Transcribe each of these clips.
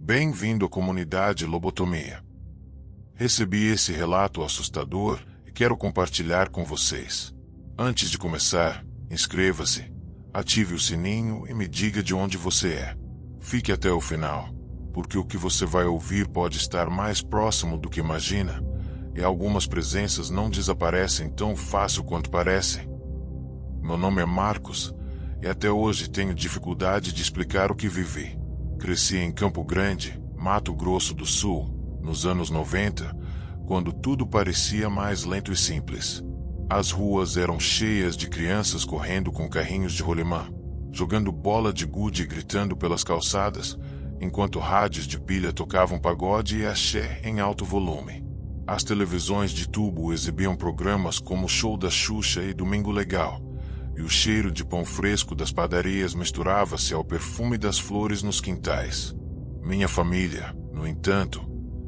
Bem-vindo à comunidade Lobotomia. Recebi esse relato assustador e quero compartilhar com vocês. Antes de começar, inscreva-se, ative o sininho e me diga de onde você é. Fique até o final, porque o que você vai ouvir pode estar mais próximo do que imagina, e algumas presenças não desaparecem tão fácil quanto parecem. Meu nome é Marcos, e até hoje tenho dificuldade de explicar o que vivi. Cresci em Campo Grande, Mato Grosso do Sul, nos anos 90, quando tudo parecia mais lento e simples. As ruas eram cheias de crianças correndo com carrinhos de rolimã, jogando bola de gude e gritando pelas calçadas, enquanto rádios de pilha tocavam pagode e axé em alto volume. As televisões de tubo exibiam programas como o Show da Xuxa e Domingo Legal, e o cheiro de pão fresco das padarias misturava-se ao perfume das flores nos quintais. Minha família, no entanto,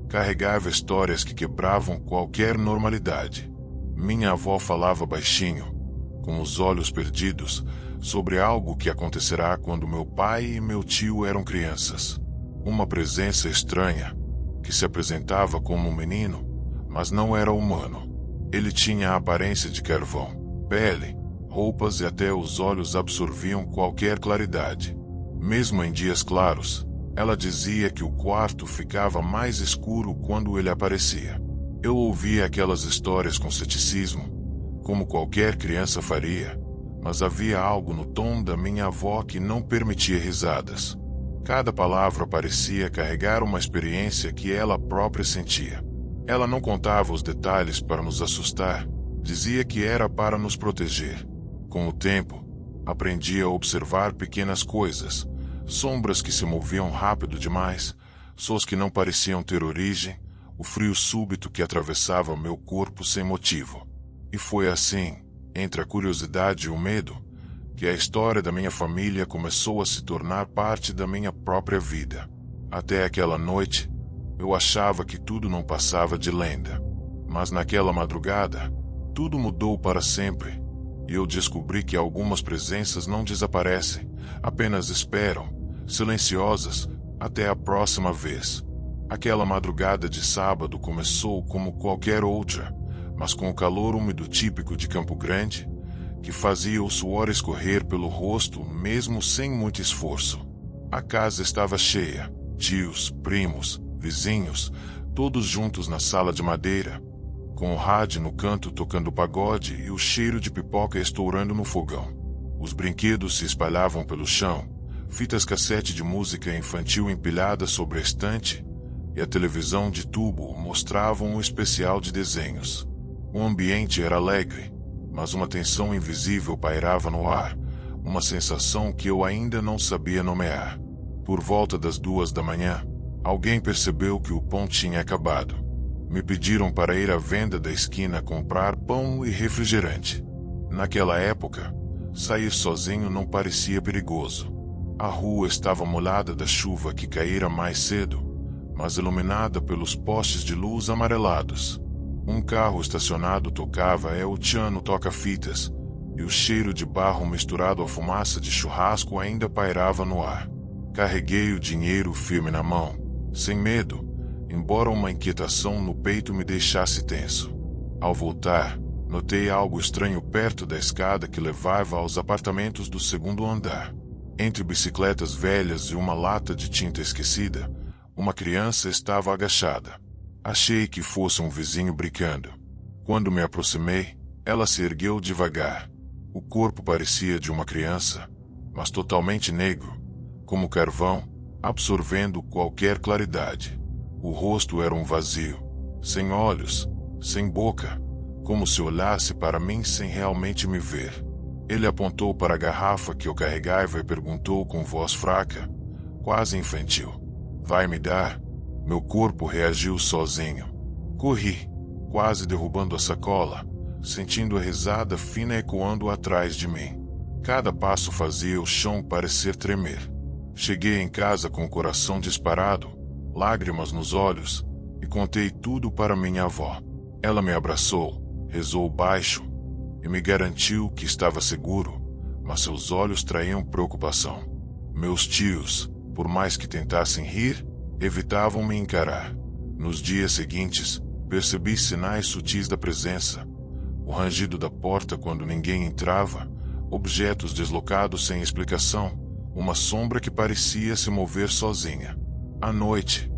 carregava histórias que quebravam qualquer normalidade. Minha avó falava baixinho, com os olhos perdidos, sobre algo que acontecerá quando meu pai e meu tio eram crianças. Uma presença estranha, que se apresentava como um menino, mas não era humano. Ele tinha a aparência de carvão, pele, roupas e até os olhos absorviam qualquer claridade. Mesmo em dias claros, ela dizia que o quarto ficava mais escuro quando ele aparecia. Eu ouvia aquelas histórias com ceticismo, como qualquer criança faria, mas havia algo no tom da minha avó que não permitia risadas. Cada palavra parecia carregar uma experiência que ela própria sentia. Ela não contava os detalhes para nos assustar, dizia que era para nos proteger. Com o tempo, aprendi a observar pequenas coisas, sombras que se moviam rápido demais, sons que não pareciam ter origem, o frio súbito que atravessava meu corpo sem motivo. E foi assim, entre a curiosidade e o medo, que a história da minha família começou a se tornar parte da minha própria vida. Até aquela noite, eu achava que tudo não passava de lenda. Mas naquela madrugada, tudo mudou para sempre. E eu descobri que algumas presenças não desaparecem, apenas esperam, silenciosas, até a próxima vez. Aquela madrugada de sábado começou como qualquer outra, mas com o calor úmido típico de Campo Grande, que fazia o suor escorrer pelo rosto mesmo sem muito esforço. A casa estava cheia, tios, primos, vizinhos, todos juntos na sala de madeira, com o rádio no canto tocando pagode e o cheiro de pipoca estourando no fogão. Os brinquedos se espalhavam pelo chão, fitas cassete de música infantil empilhadas sobre a estante, e a televisão de tubo mostrava um especial de desenhos. O ambiente era alegre, mas uma tensão invisível pairava no ar, uma sensação que eu ainda não sabia nomear. Por volta das 2 da manhã, alguém percebeu que o pão tinha acabado. Me pediram para ir à venda da esquina comprar pão e refrigerante. Naquela época, sair sozinho não parecia perigoso. A rua estava molhada da chuva que caíra mais cedo, mas iluminada pelos postes de luz amarelados. Um carro estacionado tocava El Chano toca-fitas, e o cheiro de barro misturado à fumaça de churrasco ainda pairava no ar. Carreguei o dinheiro firme na mão, sem medo, embora uma inquietação no peito me deixasse tenso. Ao voltar, notei algo estranho perto da escada que levava aos apartamentos do segundo andar. Entre bicicletas velhas e uma lata de tinta esquecida, uma criança estava agachada. Achei que fosse um vizinho brincando. Quando me aproximei, ela se ergueu devagar. O corpo parecia de uma criança, mas totalmente negro, como carvão, absorvendo qualquer claridade. O rosto era um vazio, sem olhos, sem boca, como se olhasse para mim sem realmente me ver. Ele apontou para a garrafa que eu carregava e perguntou com voz fraca, quase infantil: "Vai me dar?" Meu corpo reagiu sozinho. Corri, quase derrubando a sacola, sentindo a risada fina ecoando atrás de mim. Cada passo fazia o chão parecer tremer. Cheguei em casa com o coração disparado, lágrimas nos olhos, e contei tudo para minha avó. Ela me abraçou, rezou baixo e me garantiu que estava seguro, mas seus olhos traíam preocupação. Meus tios, por mais que tentassem rir, Evitavam me encarar. Nos dias seguintes, percebi sinais sutis da presença. O rangido da porta quando ninguém entrava, objetos deslocados sem explicação, uma sombra que parecia se mover sozinha. À noite,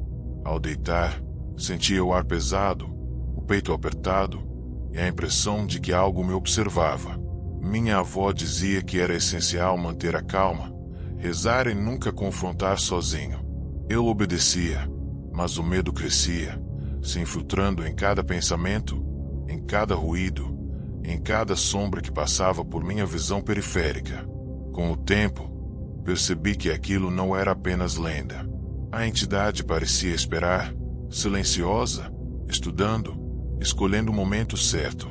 ao deitar, sentia o ar pesado, o peito apertado e a impressão de que algo me observava. Minha avó dizia que era essencial manter a calma, rezar e nunca confrontar sozinho. Eu obedecia, mas o medo crescia, se infiltrando em cada pensamento, em cada ruído, em cada sombra que passava por minha visão periférica. Com o tempo, percebi que aquilo não era apenas lenda. A entidade parecia esperar, silenciosa, estudando, escolhendo o momento certo.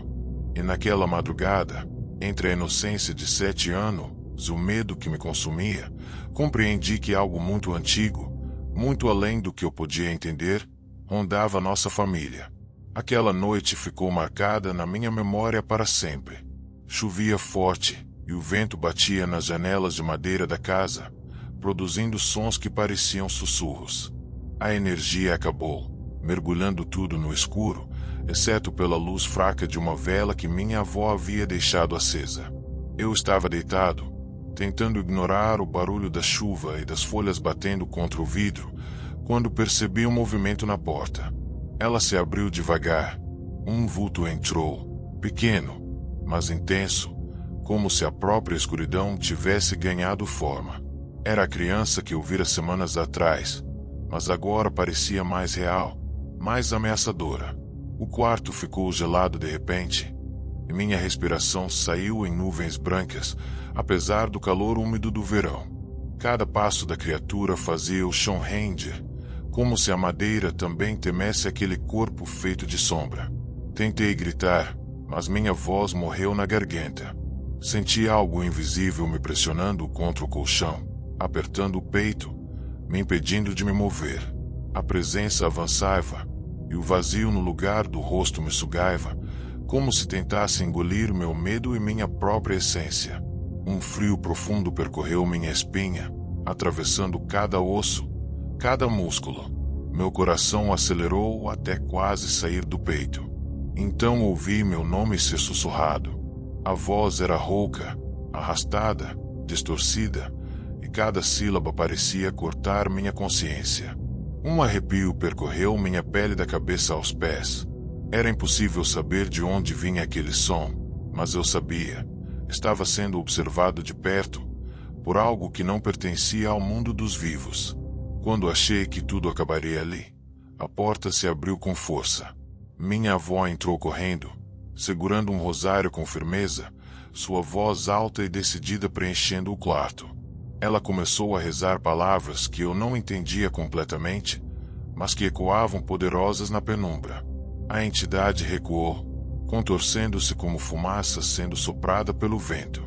E naquela madrugada, entre a inocência de 7 anos e o medo que me consumia, compreendi que algo muito antigo, muito além do que eu podia entender, rondava nossa família. Aquela noite ficou marcada na minha memória para sempre. Chovia forte e o vento batia nas janelas de madeira da casa, produzindo sons que pareciam sussurros. A energia acabou, mergulhando tudo no escuro, exceto pela luz fraca de uma vela que minha avó havia deixado acesa. Eu estava deitado, tentando ignorar o barulho da chuva e das folhas batendo contra o vidro, quando percebi um movimento na porta. Ela se abriu devagar. Um vulto entrou, pequeno, mas intenso, como se a própria escuridão tivesse ganhado forma. Era a criança que eu vira semanas atrás, mas agora parecia mais real, mais ameaçadora. O quarto ficou gelado de repente, e minha respiração saiu em nuvens brancas, apesar do calor úmido do verão. Cada passo da criatura fazia o chão render, como se a madeira também temesse aquele corpo feito de sombra. Tentei gritar, mas minha voz morreu na garganta. Senti algo invisível me pressionando contra o colchão, apertando o peito, me impedindo de me mover. A presença avançava, e o vazio no lugar do rosto me sugava, como se tentasse engolir meu medo e minha própria essência. Um frio profundo percorreu minha espinha, atravessando cada osso, cada músculo. Meu coração acelerou até quase sair do peito. Então ouvi meu nome ser sussurrado. A voz era rouca, arrastada, distorcida, e cada sílaba parecia cortar minha consciência. Um arrepio percorreu minha pele da cabeça aos pés. Era impossível saber de onde vinha aquele som, mas eu sabia. Estava sendo observado de perto, por algo que não pertencia ao mundo dos vivos. Quando achei que tudo acabaria ali, a porta se abriu com força. Minha avó entrou correndo, segurando um rosário com firmeza, sua voz alta e decidida preenchendo o quarto. Ela começou a rezar palavras que eu não entendia completamente, mas que ecoavam poderosas na penumbra. A entidade recuou, contorcendo-se como fumaça sendo soprada pelo vento.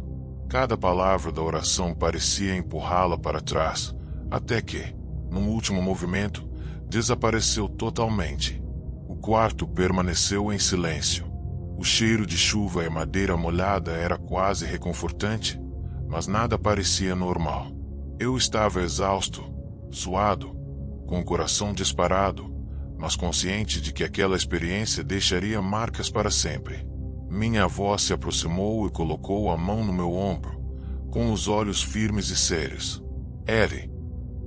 Cada palavra da oração parecia empurrá-la para trás, até que, num último movimento, desapareceu totalmente. O quarto permaneceu em silêncio. O cheiro de chuva e madeira molhada era quase reconfortante, mas nada parecia normal. Eu estava exausto, suado, com o coração disparado, mas consciente de que aquela experiência deixaria marcas para sempre. Minha avó se aproximou e colocou a mão no meu ombro, com os olhos firmes e sérios. Ellie,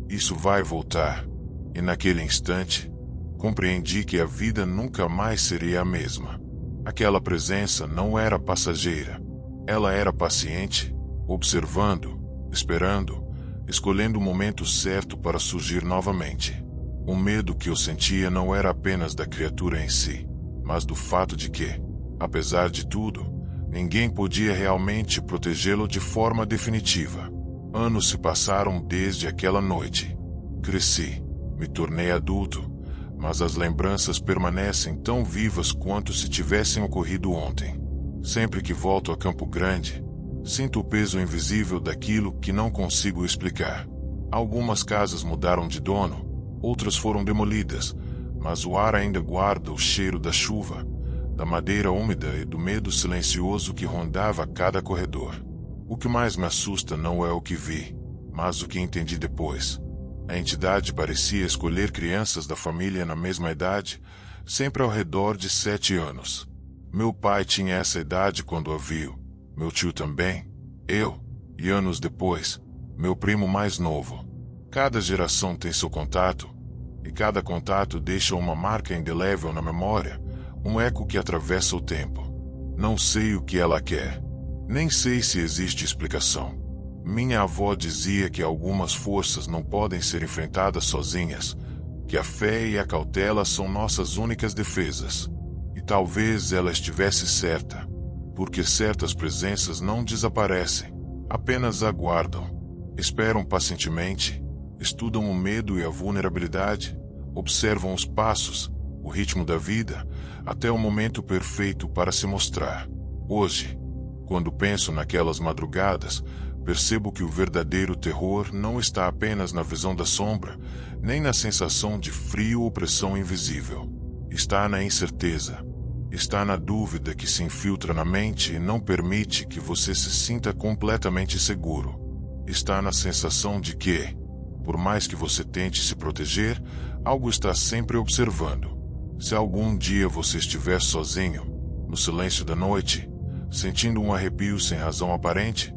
isso vai voltar. E naquele instante, compreendi que a vida nunca mais seria a mesma. Aquela presença não era passageira. Ela era paciente, observando, esperando, escolhendo o momento certo para surgir novamente. O medo que eu sentia não era apenas da criatura em si, mas do fato de que, apesar de tudo, ninguém podia realmente protegê-lo de forma definitiva. Anos se passaram desde aquela noite. Cresci, me tornei adulto, mas as lembranças permanecem tão vivas quanto se tivessem ocorrido ontem. Sempre que volto a Campo Grande, sinto o peso invisível daquilo que não consigo explicar. Algumas casas mudaram de dono, outras foram demolidas, mas o ar ainda guarda o cheiro da chuva, da madeira úmida e do medo silencioso que rondava cada corredor. O que mais me assusta não é o que vi, mas o que entendi depois. A entidade parecia escolher crianças da família na mesma idade, sempre ao redor de 7 anos. Meu pai tinha essa idade quando a viu, meu tio também, eu, e anos depois, meu primo mais novo. Cada geração tem seu contato, e cada contato deixa uma marca indelével na memória, um eco que atravessa o tempo. Não sei o que ela quer, nem sei se existe explicação. Minha avó dizia que algumas forças não podem ser enfrentadas sozinhas, que a fé e a cautela são nossas únicas defesas. E talvez ela estivesse certa, porque certas presenças não desaparecem, apenas aguardam, esperam pacientemente, estudam o medo e a vulnerabilidade, observam os passos, o ritmo da vida, até o momento perfeito para se mostrar. Hoje, quando penso naquelas madrugadas, percebo que o verdadeiro terror não está apenas na visão da sombra, nem na sensação de frio ou pressão invisível. Está na incerteza. Está na dúvida que se infiltra na mente e não permite que você se sinta completamente seguro. Está na sensação de que, por mais que você tente se proteger, algo está sempre observando. Se algum dia você estiver sozinho, no silêncio da noite, sentindo um arrepio sem razão aparente,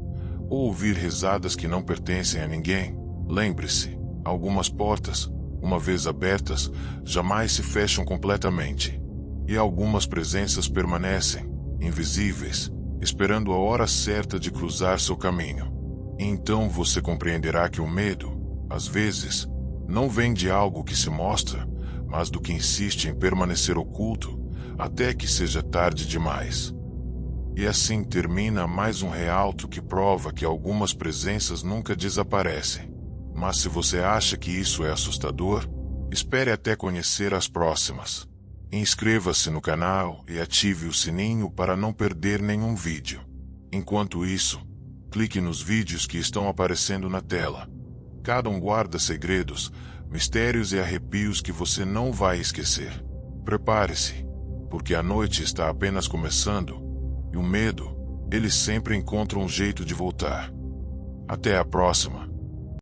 ou ouvir risadas que não pertencem a ninguém, lembre-se, algumas portas, uma vez abertas, jamais se fecham completamente. E algumas presenças permanecem, invisíveis, esperando a hora certa de cruzar seu caminho. E então você compreenderá que o medo, às vezes, não vem de algo que se mostra, mas do que insiste em permanecer oculto, até que seja tarde demais. E assim termina mais um realto que prova que algumas presenças nunca desaparecem. Mas se você acha que isso é assustador, espere até conhecer as próximas. Inscreva-se no canal e ative o sininho para não perder nenhum vídeo. Enquanto isso, clique nos vídeos que estão aparecendo na tela. Cada um guarda segredos, mistérios e arrepios que você não vai esquecer. Prepare-se, porque a noite está apenas começando. E o medo, ele sempre encontra um jeito de voltar. Até a próxima.